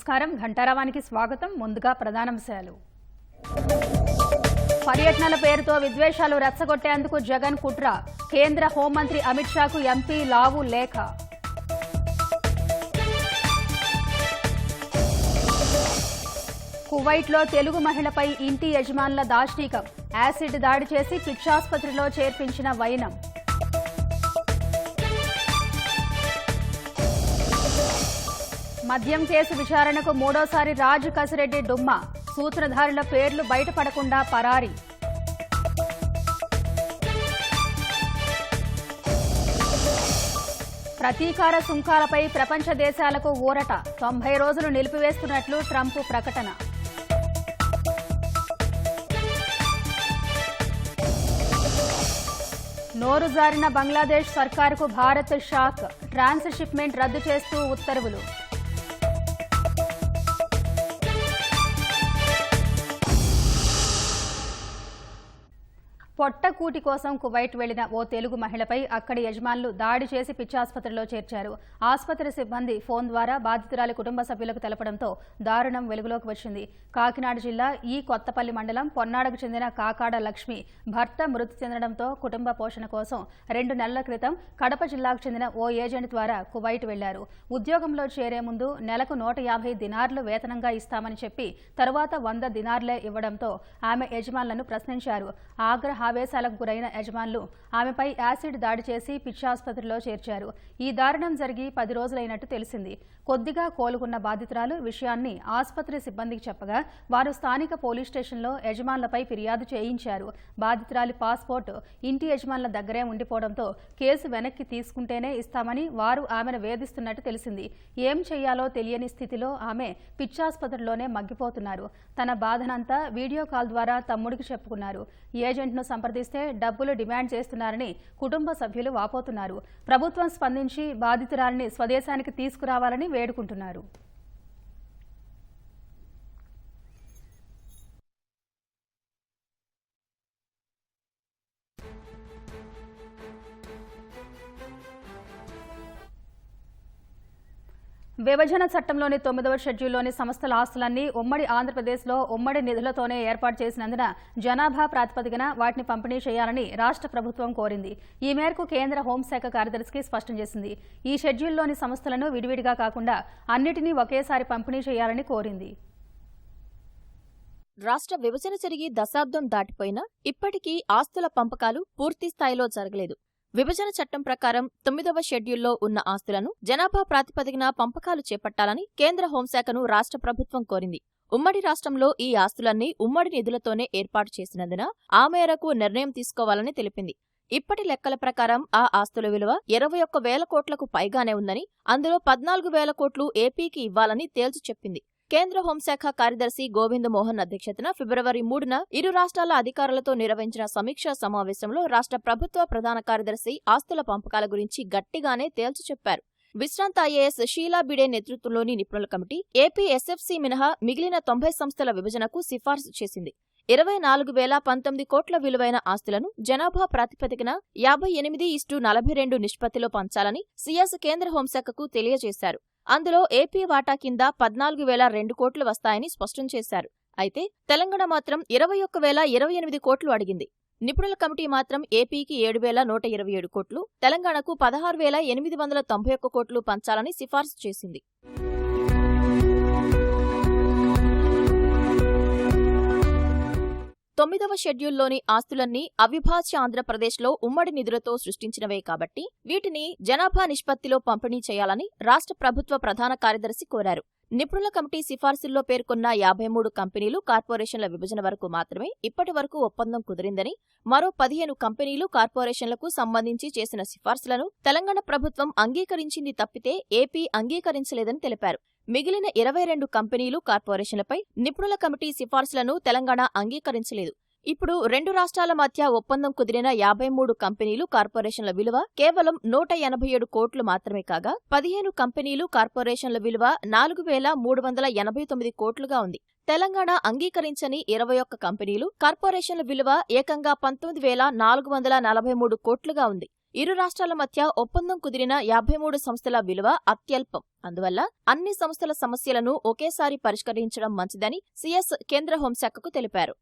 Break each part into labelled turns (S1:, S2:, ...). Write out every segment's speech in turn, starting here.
S1: నమస్కారం. ఘంటారావానికి స్వాగతం. ముందుగా ప్రధానాంశాలు. పర్యటనల పేరుతో విద్వేషాలు రెచ్చగొట్టేందుకు జగన్ కుట్ర. కేంద్ర హోంమంత్రి అమిత్ షాకు ఎంపీ లావు లేఖ. కువైట్లో తెలుగు మహిళపై ఇంటి యజమానుల దాష్టీకం. యాసిడ్ దాడి చేసి పిచ్చాసుపత్రిలో చేర్పించిన వైనం. మద్యం కేసు విచారణకు మూడోసారి రాజు కసిరెడ్డి డుమ్మా. సూత్రధారుల పేర్లు బయటపడకుండా పరారీ. ప్రతీకార సుంకాలపై ప్రపంచ దేశాలకు ఊరట. 90 రోజులు నిలిపివేస్తున్నట్లు ట్రంప్ ప్రకటన. నోరు జారిన బంగ్లాదేశ్ సర్కారుకు భారత్ షాక్. ట్రాన్స్షిప్మెంట్ రద్దు చేస్తూ ఉత్తర్వులు. పొట్టకూటి కోసం కువైట్ వెళ్లిన ఓ తెలుగు మహిళపై అక్కడి యజమానులు దాడి చేసి పిచ్చాసుపత్రిలో చేర్చారు. ఆసుపత్రి సిబ్బంది ఫోన్ ద్వారా బాధితురాలి కుటుంబ సభ్యులకు తెలపడంతో దారుణం వెలుగులోకి వచ్చింది. కాకినాడ జిల్లా ఈ కొత్తపల్లి మండలం పొన్నాడకు చెందిన కాకాడ లక్ష్మి భర్త మృతి చెందడంతో కుటుంబ పోషణ కోసం 2 నెలల క్రితం కడప జిల్లాకు చెందిన ఓ ఏజెంట్ ద్వారా కువైట్ వెళ్లారు. ఉద్యోగంలో చేరే ముందు నెలకు 150 దినార్లు వేతనంగా ఇస్తామని చెప్పి తరువాత 100 దినార్లే ఇవ్వడంతో ఆమె యజమానులను ప్రశ్నించారు. ఆవేశాలకు గురైన యజమానులు ఆమెపై యాసిడ్ దాడి చేసి పిచ్చాసుపత్రిలో చేర్చారు. ఈ దారుణం జరిగి 10 రోజులైనట్టు తెలిసింది. కొద్దిగా కోలుకున్న బాధితురాలు విషయాన్ని ఆసుపత్రి సిబ్బందికి చెప్పగా వారు స్థానిక పోలీస్ స్టేషన్లో యజమానులపై ఫిర్యాదు చేయించారు. బాధితురాలి పాస్పోర్ట్ ఇంటి యజమానుల దగ్గరే ఉండిపోవడంతో కేసు వెనక్కి తీసుకుంటేనే ఇస్తామని వారు ఆమెను వేధిస్తున్నట్టు తెలిసింది. ఏం చేయాలో తెలియని స్థితిలో ఆమె పిచ్చాసుపత్రిలోనే మగ్గిపోతున్నారు. తన బాధనంతా వీడియో కాల్ ద్వారా తమ్ముడికి చెప్పుకున్నారు. ఏజెంట్ను సంప్రదిస్తే డబ్బులు డిమాండ్ చేస్తున్నారని కుటుంబ సభ్యులు వాపోతున్నారు. ప్రభుత్వం స్పందించి బాధితురాలిని స్వదేశానికి తీసుకురావాలని వేడుకుంటున్నారు. విభజన చట్టంలోని 9వ షెడ్యూల్లోని సంస్థల ఆస్తులన్నీ ఉమ్మడి ఆంధ్రప్రదేశ్లో ఉమ్మడి నిధులతోనే ఏర్పాటు చేసినందున జనాభా ప్రాతిపదికన వాటిని పంపిణీ చేయాలని రాష్ట్ర ప్రభుత్వం కోరింది. ఈ మేరకు కేంద్ర హోంశాఖ కార్యదర్శికి స్పష్టం చేసింది. ఈ షెడ్యూల్లోని సంస్థలను విడివిడిగా కాకుండా అన్నిటినీ ఒకేసారి పంపిణీ చేయాలని కోరింది.
S2: రాష్ట్ర విభజన జరిగి దశాబ్దం దాటిపోయినా ఇప్పటికీ ఆస్తుల పంపకాలు పూర్తి స్థాయిలో జరగలేదు. విభజన చట్టం ప్రకారం 9వ షెడ్యూల్లో ఉన్న ఆస్తులను జనాభా ప్రాతిపదికన పంపకాలు చేపట్టాలని కేంద్ర హోంశాఖను రాష్ట్ర ప్రభుత్వం కోరింది. ఉమ్మడి రాష్ట్రంలో ఈ ఆస్తులన్నీ ఉమ్మడి నిధులతోనే ఏర్పాటు చేసినందున ఆ మేరకు నిర్ణయం తీసుకోవాలని తెలిపింది. ఇప్పటి లెక్కల ప్రకారం ఆ ఆస్తుల విలువ 21,000 కోట్లకు పైగానే ఉందని, అందులో 14,000 కోట్లు ఏపీకి ఇవ్వాలని తేల్చి చెప్పింది. కేంద్ర హోంశాఖ కార్యదర్శి గోవింద్ మోహన్ అధ్యక్షతన ఫిబ్రవరి 3న ఇరు రాష్ట్రాల అధికారులతో నిర్వహించిన సమీక్షా సమావేశంలో రాష్ట్ర ప్రభుత్వ ప్రధాన కార్యదర్శి ఆస్తుల పంపకాల గురించి గట్టిగానే తేల్చి చెప్పారు. విశ్రాంత ఐఏఎస్ షీలా బిడే నేతృత్వంలోని నిపుణుల కమిటీ ఏపీ ఎస్ఎఫ్సీ మినహా మిగిలిన 90 సంస్థల విభజనకు సిఫార్సు చేసింది. 24,019 కోట్ల విలువైన ఆస్తులను జనాభా ప్రాతిపదికన 58:42 నిష్పత్తిలో పంచాలని సీఎస్ కేంద్ర హోంశాఖకు తెలియజేశారు. అందులో ఏపీ వాటా కింద 14,002 కోట్లు వస్తాయని స్పష్టం చేశారు. అయితే తెలంగాణ మాత్రం 21,028 కోట్లు అడిగింది. నిపుణుల కమిటీ మాత్రం ఏపీకి 7,127 కోట్లు, తెలంగాణకు 16,891 కోట్లు పంచాలని సిఫార్సు చేసింది. తొమ్మిదవ షెడ్యూల్లోని ఆస్తులన్నీ అవిభాజ్య ఆంధ్రప్రదేశ్లో ఉమ్మడి నిధులతో సృష్టించినవే కాబట్టి వీటిని జనాభా నిష్పత్తిలో పంపిణీ చేయాలని రాష్ట్ర ప్రభుత్వ ప్రధాన కార్యదర్శి కోరారు. నిపుణుల కమిటీ సిఫార్సుల్లో పేర్కొన్న 53 కంపెనీలు, కార్పొరేషన్ల విభజన వరకు మాత్రమే ఇప్పటి వరకు ఒప్పందం కుదిరిందని, మరో 15 కంపెనీలు, కార్పొరేషన్లకు సంబంధించి చేసిన సిఫార్సులను తెలంగాణ ప్రభుత్వం అంగీకరించింది తప్పితే ఏపీ అంగీకరించలేదని తెలిపారు. మిగిలిన 22 కంపెనీలు, కార్పొరేషన్లపై నిపుణుల కమిటీ సిఫార్సులను తెలంగాణ అంగీకరించలేదు. ఇప్పుడు 2 రాష్ట్రాల మధ్య ఒప్పందం కుదిరిన 53 కంపెనీలు, కార్పొరేషన్ల విలువ కేవలం 187 కోట్లు మాత్రమే కాగా 15 కంపెనీలు, కార్పొరేషన్ల విలువ 4,389 కోట్లుగా ఉంది. తెలంగాణ అంగీకరించని 21 కంపెనీలు, కార్పొరేషన్ల విలువ ఏకంగా 19,443 కోట్లుగా ఉంది. ఇరు రాష్ట్రాల మధ్య ఒప్పందం కుదిరిన 53 సంస్థల విలువ అత్యల్పం. అందువల్ల అన్ని సంస్థల సమస్యలను ఒకేసారి పరిష్కరించడం మంచిదని సీఎస్ కేంద్ర హోంశాఖకు తెలిపారు.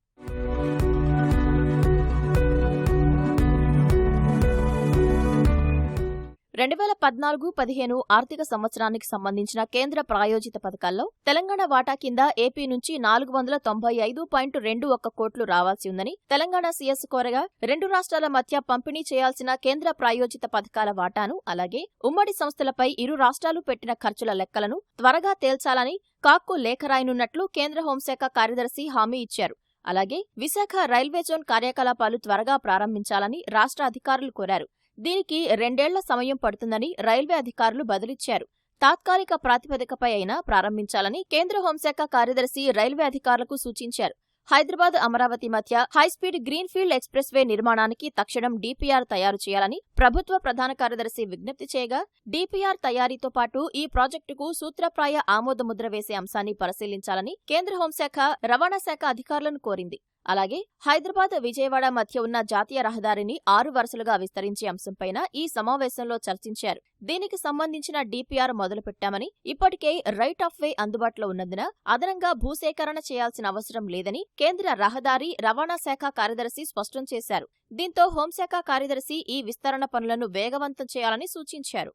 S2: 2014-15 ఆర్థిక సంవత్సరానికి సంబంధించిన కేంద్ర ప్రాయోజిత పథకాల్లో తెలంగాణ వాటా కింద ఏపీ నుంచి 495.21 కోట్లు రావాల్సి ఉందని తెలంగాణ సీఎస్ కోరగా, రెండు రాష్ట్రాల మధ్య పంపిణీ చేయాల్సిన కేంద్ర ప్రాయోజిత పథకాల వాటాను, అలాగే ఉమ్మడి సంస్థలపై ఇరు రాష్ట్రాలు పెట్టిన ఖర్చుల లెక్కలను త్వరగా తేల్చాలని కాక్కు లేఖ రాయనున్నట్లు కేంద్ర హోంశాఖ కార్యదర్శి హామీ ఇచ్చారు. అలాగే విశాఖ రైల్వే జోన్ కార్యకలాపాలు త్వరగా ప్రారంభించాలని రాష్ట్ర అధికారులు కోరారు. దీనికి 2 ఏళ్ల సమయం పడుతుందని రైల్వే అధికారులు బదులిచ్చారు. తాత్కాలిక ప్రాతిపదికపై అయినా ప్రారంభించాలని కేంద్ర హోంశాఖ కార్యదర్శి రైల్వే అధికారులకు సూచించారు. హైదరాబాద్ అమరావతి మధ్య హైస్పీడ్ గ్రీన్ఫీల్డ్ ఎక్స్ప్రెస్ వే నిర్మాణానికి తక్షణం డీపీఆర్ తయారు చేయాలని ప్రభుత్వ ప్రధాన కార్యదర్శి విజ్ఞప్తి చేయగా, డీపీఆర్ తయారీతో పాటు ఈ ప్రాజెక్టుకు సూత్రప్రాయ ఆమోదముద్ర వేసే అంశాన్ని పరిశీలించాలని కేంద్ర హోంశాఖ, రవాణా శాఖ అధికారులను కోరింది. అలాగే హైదరాబాద్, విజయవాడ మధ్య ఉన్న జాతీయ రహదారిని 6 వరుసలుగా విస్తరించే అంశంపైన ఈ సమావేశంలో చర్చించారు. దీనికి సంబంధించిన డీపీఆర్ మొదలుపెట్టామని, ఇప్పటికే రైట్ ఆఫ్ వే అందుబాటులో ఉన్నందున అదనంగా భూసేకరణ చేయాల్సిన అవసరం లేదని కేంద్ర రహదారి, రవాణా శాఖ కార్యదర్శి స్పష్టం చేశారు. దీంతో హోంశాఖ కార్యదర్శి ఈ విస్తరణ పనులను వేగవంతం చేయాలని సూచించారు.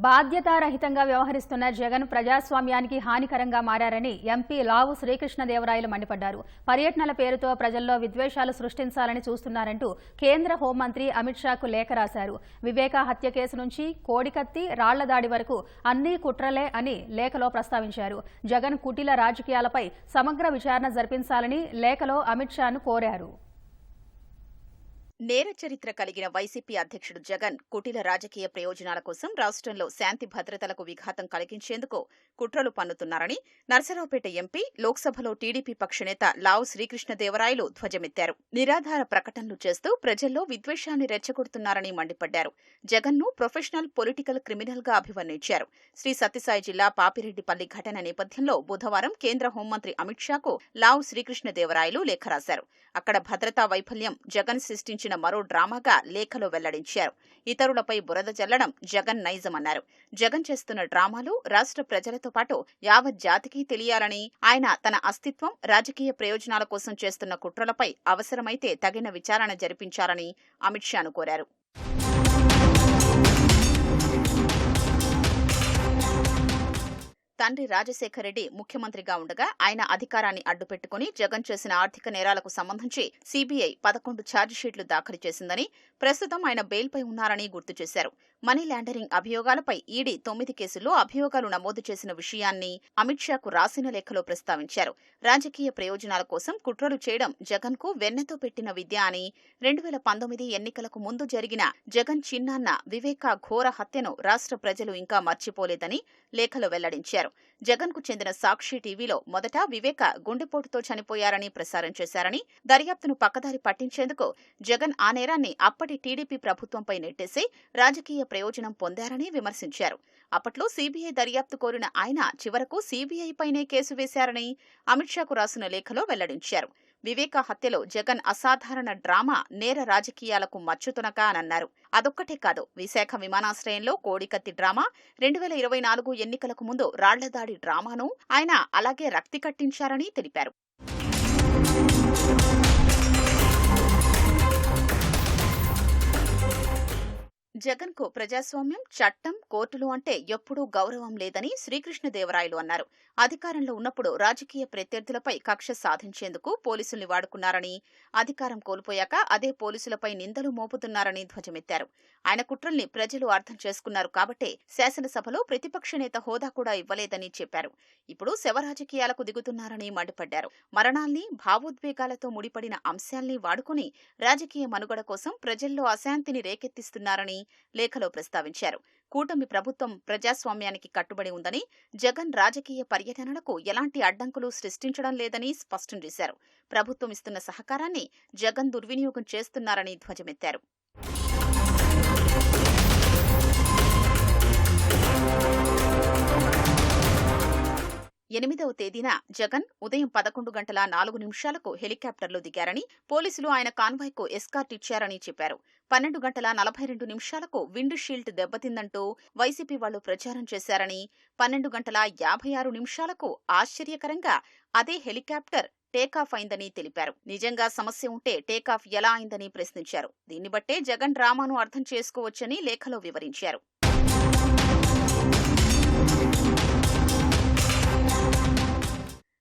S1: బాధ్యతారహితంగా వ్యవహరిస్తున్న జగన్ ప్రజాస్వామ్యానికి హానికరంగా మారారని ఎంపీ లావు శ్రీకృష్ణదేవరాయలు మండిపడ్డారు. పర్యటనల పేరుతో ప్రజల్లో విద్వేషాలు సృష్టించాలని చూస్తున్నారంటూ కేంద్ర హోంమంత్రి అమిత్ షాకు లేఖ రాశారు. వివేక హత్య కేసు నుంచి కోడికత్తి, రాళ్లదాడి వరకు అన్నీ కుట్రలే అని లేఖలో ప్రస్తావించారు. జగన్ కుటిల రాజకీయాలపై సమగ్ర విచారణ జరిపించాలని లేఖలో అమిత్ షాను కోరారు.
S3: నేర చరిత్ర కలిగిన వైసీపీ అధ్యక్షుడు జగన్ కుటిల రాజకీయ ప్రయోజనాల కోసం రాష్ట్రంలో శాంతి భద్రతలకు విఘాతం కలిగించేందుకు కుట్రలు పన్నుతున్నారని నర్సరావుపేట ఎంపీ, లోక్సభలో టీడీపీ పక్షనేత లావు శ్రీకృష్ణదేవరాయలు ధ్వజమెత్తారు. నిరాధార ప్రకటనలు చేస్తూ ప్రజల్లో విద్వేషాన్ని రెచ్చగొడుతున్నారని మండిపడ్డారు. జగన్ను ప్రొఫెషనల్ పొలిటికల్ క్రిమినల్ గా అభివర్ణించారు. శ్రీ సత్యసాయి జిల్లా పాపిరెడ్డిపల్లి ఘటన నేపథ్యంలో బుధవారం కేంద్ర హోంమంత్రి అమిత్ షాకు లావు శ్రీకృష్ణదేవరాయలు లేఖ రాశారు. అక్కడ భద్రతా వైఫల్యం జగన్ సృష్టించిన మరో డ్రామాగా లేఖలో వెల్లడించారు. ఇతరులపై బురద జల్లడం జగన్ నైజమన్నారు. జగన్ చేస్తున్న డ్రామాలు రాష్ట్ర ప్రజలతో పాటు యావత్ జాతికి తెలియాలని, ఆయన తన అస్తిత్వం, రాజకీయ ప్రయోజనాల కోసం చేస్తున్న కుట్రలపై అవసరమైతే తగిన విచారణ జరిపించాలని అమిత్ షాను కోరారు. తండ్రి రాజశేఖర్ రెడ్డి ముఖ్యమంత్రిగా ఉండగా ఆయన అధికారాన్ని అడ్డుపెట్టుకుని జగన్ చేసిన ఆర్థిక నేరాలకు సంబంధించి సీబీఐ 11 ఛార్జిషీట్లు దాఖలు చేసిందని, ప్రస్తుతం ఆయన బెయిల్పై ఉన్నారని గుర్తు చేశారు. మనీ లాండరింగ్ అభియోగాలపై ఈడీ 9 కేసుల్లో అభియోగాలు నమోదు చేసిన విషయాన్ని అమిత్ షాకు రాసిన లేఖలో ప్రస్తావించారు. రాజకీయ ప్రయోజనాల కోసం కుట్రలు చేయడం జగన్ కు వెన్నెతో పెట్టిన విద్య అని, 2019 ఎన్నికలకు ముందు జరిగిన జగన్ చిన్నాన్న వివేక ఘోర హత్యను రాష్ట్ర ప్రజలు ఇంకా మర్చిపోలేదని లేఖలో వెల్లడించారు. జగన్ కు చెందిన సాక్షి టీవీలో మొదట వివేక గుండెపోటుతో చనిపోయారని ప్రసారం చేశారని, దర్యాప్తును పక్కదారి పట్టించేందుకు జగన్ ఆ నేరాన్ని అప్పటి టీడీపీ ప్రభుత్వంపై నెట్టేసి రాజకీయ ప్రయోజనం పొందారని విమర్శించారు. అప్పట్లో సీబీఐ దర్యాప్తు కోరిన ఆయన చివరకు సీబీఐపైనే కేసు వేశారని అమిత్ షాకు రాసిన లేఖలో వెల్లడించారు. వివేక హత్యలో జగన్ అసాధారణ డ్రామా నేర రాజకీయాలకు మచ్చుతునక అనన్నారు. అదొక్కటే కాదు, విశాఖ విమానాశ్రయంలో కోడికత్తి డ్రామా, 2024 ఎన్నికలకు ముందు రాళ్లదాడి డ్రామాను ఆయన అలాగే రక్తి కట్టించారని తెలిపారు. జగన్ కు ప్రజాస్వామ్యం, చట్టం, కోర్టులు అంటే ఎప్పుడూ గౌరవం లేదని శ్రీకృష్ణదేవరాయలు అన్నారు. అధికారంలో ఉన్నప్పుడు రాజకీయ ప్రత్యర్థులపై కక్ష సాధించేందుకు పోలీసుల్ని వాడుకున్నారని, అధికారం కోల్పోయాక అదే పోలీసులపై నిందలు మోపుతున్నారని ధ్వజమెత్తారు. ఆయన కుట్రల్ని ప్రజలు అర్థం చేసుకున్నారు కాబట్టే శాసనసభలో ప్రతిపక్ష నేత హోదా కూడా ఇవ్వలేదని చెప్పారు. ఇప్పుడు శవరాజకీయాలకు దిగుతున్నారని మండిపడ్డారు. మరణాల్ని, భావోద్వేగాలతో ముడిపడిన అంశాల్ని వాడుకుని రాజకీయ మనుగడ కోసం ప్రజల్లో అశాంతిని రేకెత్తిస్తున్నారని లేఖలో ప్రస్తావించారు. కూటమి ప్రభుత్వం ప్రజాస్వామ్యానికి కట్టుబడి ఉందని, జగన్ రాజకీయ పర్యటనలకు ఎలాంటి అడ్డంకులు సృష్టించడం లేదని స్పష్టం చేశారు. ప్రభుత్వం ఇస్తున్న సహకారాన్ని జగన్ దుర్వినియోగం చేస్తున్నారని ధ్వజమెత్తారు. 8వ తేదీన జగన్ ఉదయం 11:04 హెలికాప్టర్లో దిగారని, పోలీసులు ఆయన కాన్వాయ్కు ఎస్కార్ట్ ఇచ్చారని చెప్పారు. 12:42 విండ్ షీల్డ్ దెబ్బతిందంటూ వైసీపీ వాళ్లు ప్రచారం చేశారని, 12:56 ఆశ్చర్యకరంగా అదే హెలికాప్టర్ టేకాఫ్ అయిందని తెలిపారు. నిజంగా సమస్య ఉంటే టేకాఫ్ ఎలా అయిందని ప్రశ్నించారు. దీన్ని బట్టే జగన్ డ్రామాను అర్థం చేసుకోవచ్చని లేఖలో వివరించారు.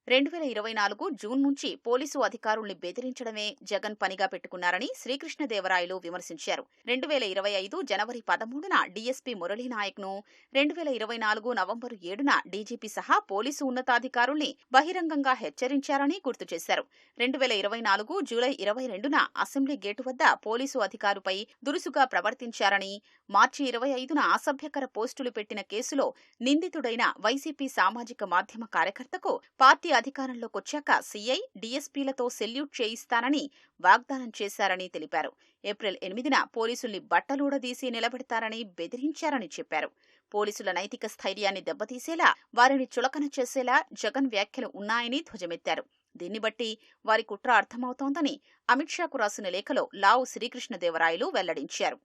S3: 2024 జూన్ నుంచి పోలీసు అధికారుల్ని బెదిరించడమే జగన్ పనిగా పెట్టుకున్నారని శ్రీకృష్ణదేవరాయలు విమర్శించారు. 2025 జనవరి 13న డీఎస్పీ మురళీనాయక్ను, 2024 నవంబరు 7న డీజీపీ సహా పోలీసు ఉన్నతాధికారుల్ని బహిరంగంగా హెచ్చరించారని గుర్తు చేశారు. 2024 జూలై 22న అసెంబ్లీ గేటు వద్ద పోలీసు అధికారుపై దురుసుగా ప్రవర్తించారని, మార్చి 25న అసభ్యకర పోస్టులు పెట్టిన కేసులో నిందితుడైన వైసీపీ సామాజిక మాధ్యమ కార్యకర్తకు పార్టీ అధికారంలోకొచ్చాక సీఐ, డీఎస్పీలతో సెల్యూట్ చేయిస్తానని వాగ్దానం చేశారని తెలిపారు. ఏప్రిల్ 8న పోలీసుల్ని బట్టలూడదీసి నిలబెడతారని బెదిరించారని చెప్పారు. పోలీసుల నైతిక స్థైర్యాన్ని దెబ్బతీసేలా, వారిని చులకన చేసేలా జగన్ వ్యాఖ్యలు ఉన్నాయని ధ్వజమెత్తారు. దీన్ని బట్టి వారి కుట్ర అర్థమవుతోందని అమిత్ షాకు రాసిన లేఖలో లావు శ్రీకృష్ణదేవరాయలు వెల్లడించారు.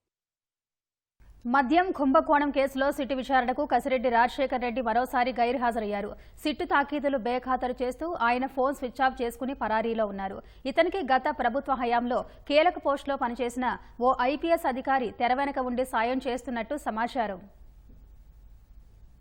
S1: మద్యం కుంభకోణం కేసులో సిట్టు విచారణకు కసిరెడ్డి రాజశేఖర్ రెడ్డి మరోసారి గైర్హాజరయ్యారు. సిట్టు తాకీదులు బేఖాతరు చేస్తూ ఆయన ఫోన్ స్విచ్ ఆఫ్ చేసుకుని పరారీలో ఉన్నారు. ఇతనికి గత ప్రభుత్వ హయాంలో కీలక పోస్టులో పనిచేసిన ఓ ఐపీఎస్ అధికారి తెర వెనక ఉండి సాయం చేస్తున్నట్టు సమాచారం.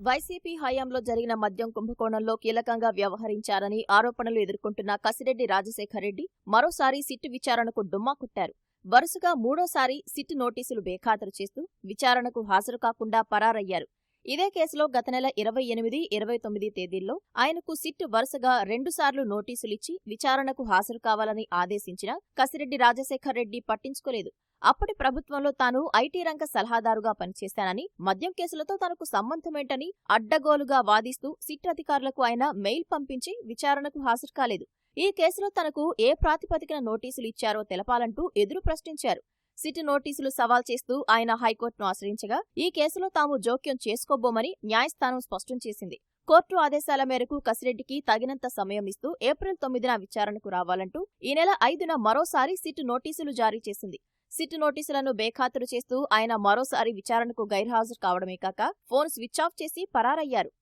S2: వైసీపీ హయాంలో జరిగిన మద్యం కుంభకోణంలో కీలకంగా వ్యవహరించారని ఆరోపణలు ఎదుర్కొంటున్న కసిరెడ్డి రాజశేఖర్ రెడ్డి మరోసారి సిట్టు విచారణకు డుమ్మా కొట్టారు. వరుసగా మూడోసారి సిట్ నోటీసులు బేఖాతరు చేస్తూ విచారణకు హాజరు కాకుండా పరారయ్యారు. ఇదే కేసులో గత నెల 28, 29 తేదీల్లో ఆయనకు సిట్ వరుసగా 2 సార్లు నోటీసులిచ్చి విచారణకు హాజరు కావాలని ఆదేశించినా కసిరెడ్డి రాజశేఖర్ రెడ్డి పట్టించుకోలేదు. అప్పటి ప్రభుత్వంలో తాను ఐటీ రంగ సలహాదారుగా పనిచేశానని, మద్యం కేసులతో తనకు సంబంధమేంటని అడ్డగోలుగా వాదిస్తూ సిట్ అధికారులకు ఆయన మెయిల్ పంపించి విచారణకు హాజరు కాలేదు. ఈ కేసులో తనకు ఏ ప్రాతిపదికన నోటీసులు ఇచ్చారో తెలపాలంటూ ఎదురు ప్రశ్నించారు. సిట్ నోటీసులు సవాల్ చేస్తూ ఆయన హైకోర్టును ఆశ్రయించగా ఈ కేసులో తాము జోక్యం చేసుకోబోమని న్యాయస్థానం స్పష్టం చేసింది. కోర్టు ఆదేశాల మేరకు కసిరెడ్డికి తగినంత సమయం ఇస్తూ ఏప్రిల్ 9న విచారణకు రావాలంటూ ఈ నెల 5న మరోసారి సిట్ నోటీసులు జారీ చేసింది. సిట్ నోటీసులను బేఖాతరు చేస్తూ ఆయన మరోసారి విచారణకు గైర్హాజరు కావడమే కాక ఫోన్ స్విచ్ ఆఫ్ చేసి పరారయ్యారు.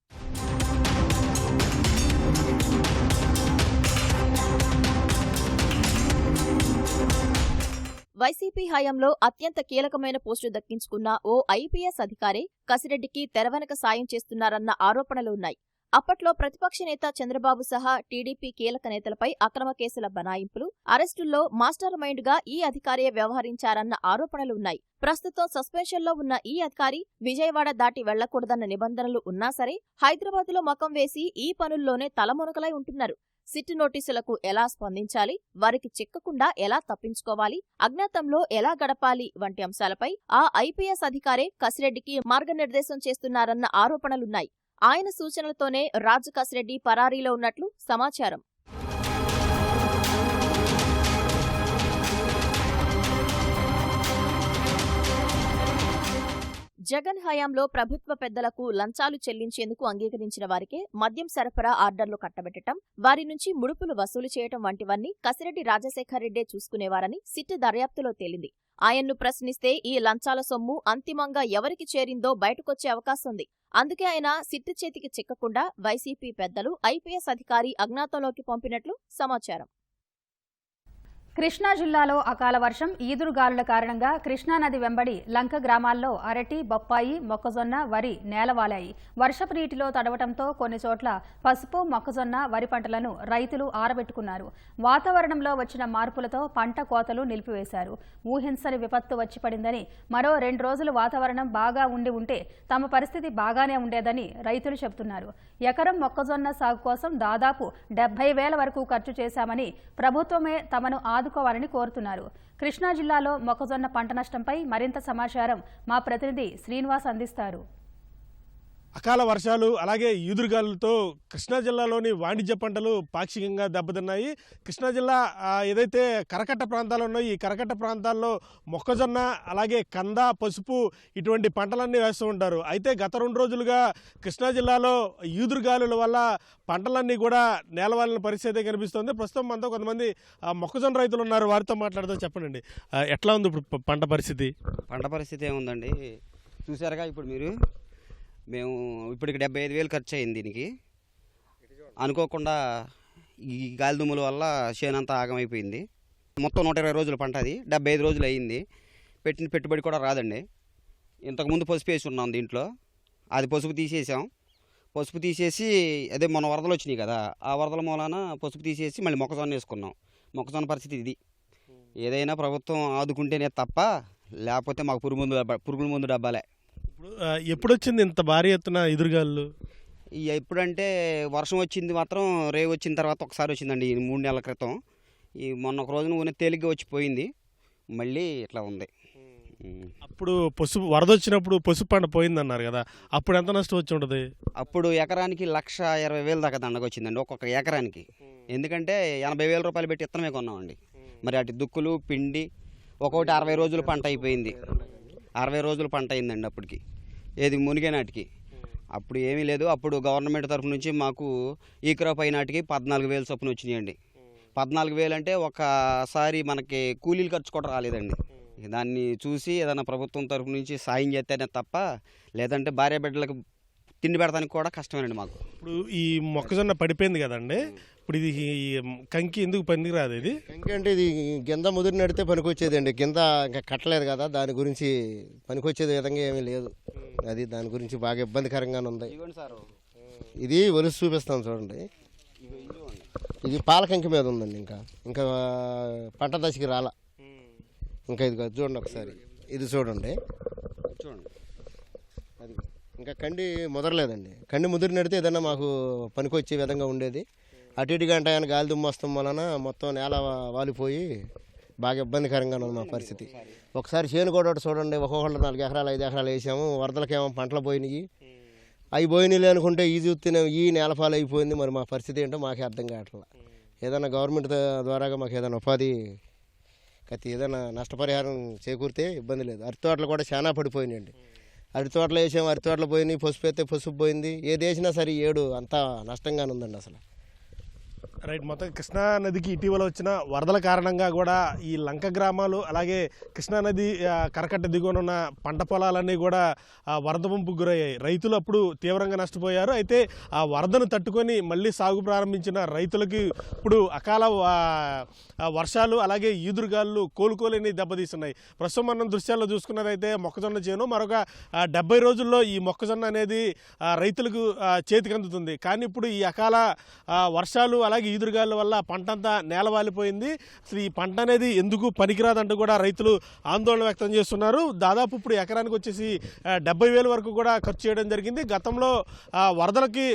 S2: వైసీపీ హయాంలో అత్యంత కీలకమైన పోస్టు దక్కించుకున్న ఓ ఐపీఎస్ అధికారే కసిరెడ్డికి తెరవెనక సాయం చేస్తున్నారన్న ఆరోపణలున్నాయి. అప్పట్లో ప్రతిపక్ష నేత చంద్రబాబు సహా టీడీపీ కీలక నేతలపై అక్రమ కేసుల బనాయింపులు, అరెస్టుల్లో మాస్టర్ మైండ్ గా ఈ అధికారియే వ్యవహరించారన్న ఆరోపణలున్నాయి. ప్రస్తుతం సస్పెన్షన్లో ఉన్న ఈ అధికారి విజయవాడ దాటి వెళ్లకూడదన్న నిబంధనలు ఉన్నా సరే హైదరాబాద్లో మకం వేసి ఈ పనుల్లోనే తలమునకలై ఉంటున్నారు. సిట్ నోటీసులకు ఎలా స్పందించాలి, వారికి చిక్కకుండా ఎలా తప్పించుకోవాలి, అజ్ఞాతంలో ఎలా గడపాలి వంటి అంశాలపై ఆ ఐపీఎస్ అధికారే కసిరెడ్డికి మార్గనిర్దేశం చేస్తున్నారన్న ఆరోపణలున్నాయి. ఆయన సూచనలతోనే రాజు కసిరెడ్డి పరారీలో ఉన్నట్లు సమాచారం. జగన్ హయాంలో ప్రభుత్వ పెద్దలకు లంచాలు చెల్లించేందుకు అంగీకరించిన వారికే మద్యం సరఫరా ఆర్డర్లు కట్టబెట్టడం, వారి నుంచి ముడుపులు వసూలు చేయటం వంటివన్నీ కసిరెడ్డి రాజశేఖర్ రెడ్డే చూసుకునేవారని సిట్ దర్యాప్తులో తేలింది. ఆయన్ను ప్రశ్నిస్తే ఈ లంచాల సొమ్ము అంతిమంగా ఎవరికి చేరిందో బయటకొచ్చే అవకాశం ఉంది. అందుకే ఆయన సిట్ చేతికి చిక్కకుండా వైసీపీ పెద్దలు ఐపీఎస్ అధికారి అజ్ఞాతంలోకి పంపినట్లు సమాచారం.
S1: కృష్ణా జిల్లాలో అకాల వర్షం, ఈదురుగాలుల కారణంగా కృష్ణానది వెంబడి లంక గ్రామాల్లో అరటి, బొప్పాయి, మొక్కజొన్న, వరి నేలవాలాయి. వర్షపు నీటిలో తడవటంతో కొన్ని చోట్ల పసుపు, మొక్కజొన్న, వరి పంటలను రైతులు ఆరబెట్టుకున్నారు. వాతావరణంలో వచ్చిన మార్పులతో పంట కోతలు నిలిపివేశారు. ఊహించని విపత్తు వచ్చి పడిందని, మరో 2 రోజులు వాతావరణం బాగా ఉంటే తమ పరిస్థితి బాగానే ఉండేదని రైతులు చెబుతున్నారు. ఎకరం మొక్కజొన్న సాగు కోసం దాదాపు 70,000 వరకు ఖర్చు చేశామని, ప్రభుత్వమే తమను ఆదుకోవాలని కోరుతున్నారు. కృష్ణా జిల్లాలో మొక్కజొన్న పంట నష్టంపై మరింత సమాచారం మా ప్రతినిధి శ్రీనివాస్ అందిస్తారు.
S4: అకాల వర్షాలు అలాగే ఈదురుగాలులతో కృష్ణా జిల్లాలోని వాణిజ్య పంటలు పాక్షికంగా దెబ్బతిన్నాయి. కృష్ణా జిల్లా ఏదైతే కరకట్ట ప్రాంతాలు ఉన్నాయో ఈ కరకట్ట ప్రాంతాల్లో మొక్కజొన్న అలాగే కంద, పసుపు ఇటువంటి పంటలన్నీ వేస్తూ ఉంటారు. అయితే గత 2 రోజులుగా కృష్ణా జిల్లాలో ఈదురుగాలుల వల్ల పంటలన్నీ కూడా నేలవాలిన పరిస్థితి కనిపిస్తుంది. ప్రస్తుతం మనతో కొంతమంది మొక్కజొన్న రైతులు ఉన్నారు, వారితో మాట్లాడుతూ చెప్పండి ఎట్లా ఉంది ఇప్పుడు పంట పరిస్థితి?
S5: పంట పరిస్థితి ఏముందండి, చూసారుగా ఇప్పుడు మీరు. మేము ఇప్పటికి 75,000 ఖర్చు అయింది దీనికి. అనుకోకుండా ఈ గాలి దుమ్ముల వల్ల చేనంతా ఆగమైపోయింది. మొత్తం 120 రోజుల పంట, అది 75 రోజులు అయ్యింది. పెట్టిన పెట్టుబడి కూడా రాదండి. ఇంతకుముందు పసుపు వేసి ఉన్నాం దీంట్లో, అది పసుపు తీసేసాం. పసుపు తీసేసి అదే మొన్న వరదలు వచ్చినాయి కదా, ఆ వరదల మూలాన పసుపు తీసేసి మళ్ళీ మొక్కజొన్న వేసుకున్నాం. మొక్కజొన్న పరిస్థితి ఇది. ఏదైనా ప్రభుత్వం ఆదుకుంటేనే తప్ప లేకపోతే మాకు పురుగుల మందు డబ్బాలే.
S4: ఇప్పుడు ఎప్పుడు వచ్చింది ఇంత భారీ ఎత్తున ఎదురుగాలు?
S5: ఎప్పుడంటే వర్షం వచ్చింది మాత్రం రేవు వచ్చిన తర్వాత ఒకసారి వచ్చిందండి, 3 నెలల క్రితం. ఈ మొన్న ఒక రోజున ఊనే తేలిగ్గా వచ్చిపోయింది, మళ్ళీ ఇట్లా ఉంది.
S4: అప్పుడు పసుపు వరద వచ్చినప్పుడు పసుపు పంట పోయిందన్నారు కదా, అప్పుడు ఎంత నష్టం వచ్చి ఉంటుంది?
S5: అప్పుడు ఎకరానికి 1,20,000 దాకా దండగ వచ్చిందండి ఒక్కొక్క ఎకరానికి. ఎందుకంటే 80,000 రూపాయలు పెట్టి ఇత్తనమే కొన్నామండి. మరి అటు దుక్కులు పిండి ఒక్కొక్కటి 60 రోజులు పంట అయిపోయింది. 60 రోజులు పంట అయిందండి అప్పటికి, ఏది మునిగే నాటికి. అప్పుడు ఏమీ లేదు. అప్పుడు గవర్నమెంట్ తరఫు నుంచి మాకు ఈ క్రాప్ అయినాటికి 14,000 చొప్పున వచ్చినాయండి. 14,000 అంటే ఒకసారి మనకి కూలీలు ఖర్చు కూడా రాలేదండి. దాన్ని చూసి ఏదైనా ప్రభుత్వం తరఫు నుంచి సాయం చేస్తేనే తప్ప, లేదంటే భార్య బిడ్డలకు తిండి పెడతానికి కూడా కష్టమేనండి మాకు.
S4: ఇప్పుడు ఈ మొక్కజొన్న పడిపోయింది కదండి, ఇప్పుడు ఇది కంకి ఎందుకు పనికి రాదు? ఇది
S6: కంకి అంటే ఇది కింద ముదిరి నడితే పనికొచ్చేదండి, కింద ఇంకా కట్టలేదు కదా, దాని గురించి పనికొచ్చేది విధంగా ఏమీ లేదు. అది దాని గురించి బాగా ఇబ్బందికరంగానే ఉంది. ఇది ఒలిసి చూపిస్తాం చూడండి, ఇది పాలకంకి మీద ఉందండి. ఇంకా పంట దశకి రాలా. ఇంకా ఇది చూడండి ఒకసారి, ఇది చూడండి. అది ఇంకా కండి ముదరలేదండి. కండి ముదిరి నడితే ఏదన్నా మాకు పనికొచ్చే విధంగా ఉండేది. అటు ఇటుగా అంటే ఆయన గాలి దుమ్ము వస్తాం వలన మొత్తం నేల వాలిపోయి బాగా ఇబ్బందికరంగా ఉంది మా పరిస్థితి. ఒకసారి చేను కూడా చూడండి, ఒక్కొక్కళ్ళు 4 ఎకరాలు 5 ఎకరాలు వేసాము. వరదలకేమో పంటలు పోయినాయి. అవి పోయినాయి అనుకుంటే ఈ చూస్తేనే ఈ నేలపాలు అయిపోయింది. మరి మా పరిస్థితి ఏంటో మాకే అర్థం కావట్లేదు. ఏదైనా గవర్నమెంట్ ద్వారాగా మాకు ఏదైనా ఉపాధి ఏదైనా నష్టపరిహారం చేకూరితే ఇబ్బంది లేదు. అరటి తోటలు కూడా చాలా పడిపోయినాయండి. అరటి తోటలు వేసాము, అరటి తోటలు పోయినాయి. పసుపు అయితే పసుపు పోయింది. ఏది వేసినా సరే ఏడు అంతా నష్టంగానే ఉందండి అసలు.
S4: రైట్. మొత్తం కృష్ణా నదికి ఇటీవల వచ్చిన వరదల కారణంగా కూడా ఈ లంక గ్రామాలు అలాగే కృష్ణానది కరకట్ట దిగువన ఉన్న పంట పొలాలన్నీ కూడా వరద ముంపుకు గురయ్యాయి. రైతులు అప్పుడు తీవ్రంగా నష్టపోయారు. అయితే ఆ వరదను తట్టుకొని మళ్ళీ సాగు ప్రారంభించిన రైతులకి ఇప్పుడు అకాల వర్షాలు అలాగే ఈదురుగాలు కోలుకోలేని దెబ్బతీస్తున్నాయి. ప్రస్తుతం మనం దృశ్యాల్లో చూసుకున్నదైతే మొక్కజొన్న చేను మరొక 70 రోజుల్లో ఈ మొక్కజొన్న అనేది రైతులకు చేతికి అందుతుంది. కానీ ఇప్పుడు ఈ అకాల వర్షాలు అలాగే ఈదురుగాల వల్ల పంట అంతా నేలవాలిపోయింది. అసలు ఈ పంట అనేది ఎందుకు పనికిరాదంటూ కూడా రైతులు ఆందోళన వ్యక్తం చేస్తున్నారు. దాదాపు ఇప్పుడు ఎకరానికి వచ్చేసి 70,000 వరకు కూడా ఖర్చు చేయడం జరిగింది. గతంలో వరదలకి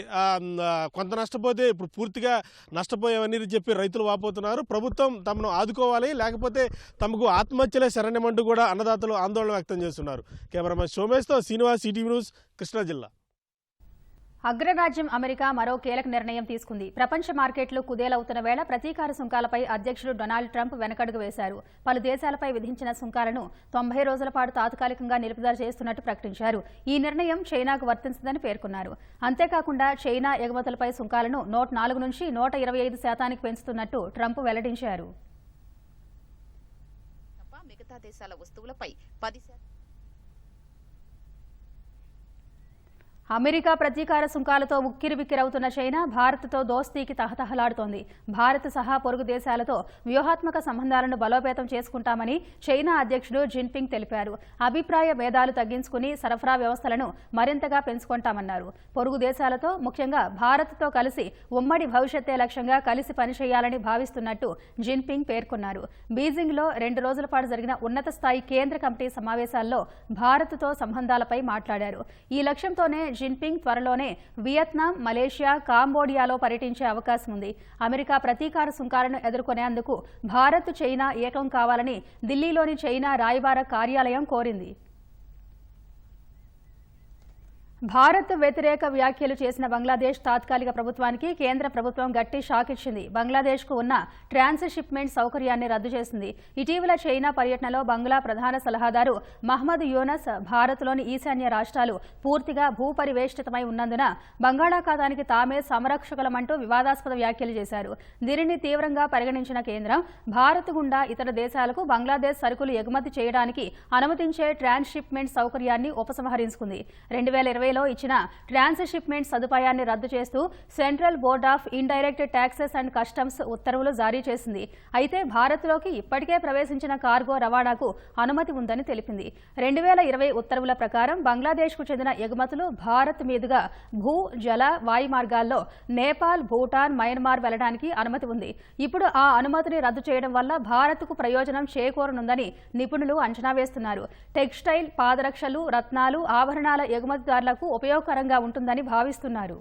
S4: కొంత నష్టపోతే ఇప్పుడు పూర్తిగా నష్టపోయామని చెప్పి రైతులు వాపోతున్నారు. ప్రభుత్వం తమను ఆదుకోవాలి, లేకపోతే తమకు ఆత్మహత్యలే శరణ్యమంటూ కూడా అన్నదాతలు ఆందోళన వ్యక్తం చేస్తున్నారు. కెమెరామెన్ సోమేష్తో శ్రీనివాస్, ఈటీవీ న్యూస్, కృష్ణా జిల్లా.
S1: అగ్రరాజ్యం అమెరికా మరో కీలక నిర్ణయం తీసుకుంది. ప్రపంచ మార్కెట్లు కుదేలవుతున్న వేళ ప్రతీకార సుంకాలపై అధ్యక్షుడు డొనాల్డ్ ట్రంప్ వెనకడుగు వేశారు. పలు దేశాలపై విధించిన సుంకాలను 90 రోజుల పాటు తాత్కాలికంగా నిలుపుదల చేస్తున్నట్టు ప్రకటించారు. ఈ నిర్ణయం చైనాకు వర్తించదని పేర్కొన్నారు. అంతేకాకుండా చైనా ఎగుమతులపై సుంకాలను 104 నుంచి 125% పెంచుతున్నట్టు ట్రంప్ వెల్లడించారు.
S3: మిగతా దేశాల వస్తువులపై 10%
S1: అమెరికా ప్రతీకార సుంకాలతో ఉక్కిరిబిక్కిరవుతున్న చైనా భారత్తో దోస్తీకి తహతహలాడుతోంది. భారత్ సహా పొరుగు దేశాలతో వ్యూహాత్మక సంబంధాలను బలోపేతం చేసుకుంటామని చైనా అధ్యక్షుడు జిన్పింగ్ తెలిపారు. అభిప్రాయ భేదాలు తగ్గించుకుని సరఫరా వ్యవస్థలను మరింతగా పెంచుకుంటామన్నారు. పొరుగు దేశాలతో ముఖ్యంగా భారత్తో కలిసి ఉమ్మడి భవిష్యత్తే లక్ష్యంగా కలిసి పనిచేయాలని భావిస్తున్నట్టు జిన్పింగ్ పేర్కొన్నారు. బీజింగ్లో 2 రోజుల పాటు జరిగిన ఉన్నత స్థాయి కేంద్ర కమిటీ సమావేశాల్లో భారత్తో సంబంధాలపై మాట్లాడారు. ఈ లక్ష్యంతోనే జిన్పింగ్ త్వరలోనే వియత్నాం, మలేషియా, కాంబోడియాలో పర్యటించే అవకాశం ఉంది. అమెరికా ప్రతీకార సుంకాలను ఎదుర్కొనేందుకు భారత్, చైనా ఏకం కావాలని ఢిల్లీలోని చైనా రాయబార కార్యాలయం కోరింది. భారత్ వ్యతిరేక వ్యాఖ్యలు చేసిన బంగ్లాదేశ్ తాత్కాలిక ప్రభుత్వానికి కేంద్ర ప్రభుత్వం గట్టి షాక్ ఇచ్చింది. బంగ్లాదేశ్కు ఉన్న ట్రాన్స్‌షిప్మెంట్ సౌకర్యాన్ని రద్దు చేసింది. ఇటీవల చైనా పర్యటనలో బంగ్లా ప్రధాన సలహాదారు మహ్మద్ యూనస్ భారత్లోని ఈశాన్య రాష్ట్రాలు పూర్తిగా భూపరివేష్టితమై ఉన్నందున బంగాళాఖాతానికి తామే సంరక్షకులమంటూ వివాదాస్పద వ్యాఖ్యలు చేశారు. దీనిని తీవ్రంగా పరిగణించిన కేంద్రం భారత్ గుండా ఇతర దేశాలకు బంగ్లాదేశ్ సరుకులు ఎగుమతి చేయడానికి అనుమతించే ట్రాన్స్‌షిప్మెంట్ సౌకర్యాన్ని ఉపసంహరించుకుంది. 2020లో ఇచ్చిన ట్రాన్స్‌షిప్మెంట్ సదుపాయాన్ని రద్దు చేస్తూ central board of indirect taxes and customs ఉత్తర్వులు జారీ చేసింది. అయితే భారత్లోకి ఇప్పటికే ప్రవేశించిన కార్గో రవాణాకు అనుమతి ఉందని తెలిపింది. 2020 ఉత్తర్వుల ప్రకారం బంగ్లాదేశ్కు చెందిన ఎగుమతులు భారత్ మీదుగా భూ, జల, వాయు మార్గాల్లో నేపాల్, భూటాన్, మయన్మార్ వెళ్లడానికి అనుమతి ఉంది. ఇప్పుడు ఆ అనుమతిని రద్దు చేయడం వల్ల భారత్కు ప్రయోజనం చేకూరనుందని నిపుణులు అంచనా వేస్తున్నారు. టెక్స్టైల్, పాదరక్షలు, రత్నాలు, ఆభరణాల ఎగుమతిదారులకు ఉపయోగకరంగా ఉంటుందని భావిస్తున్నారు.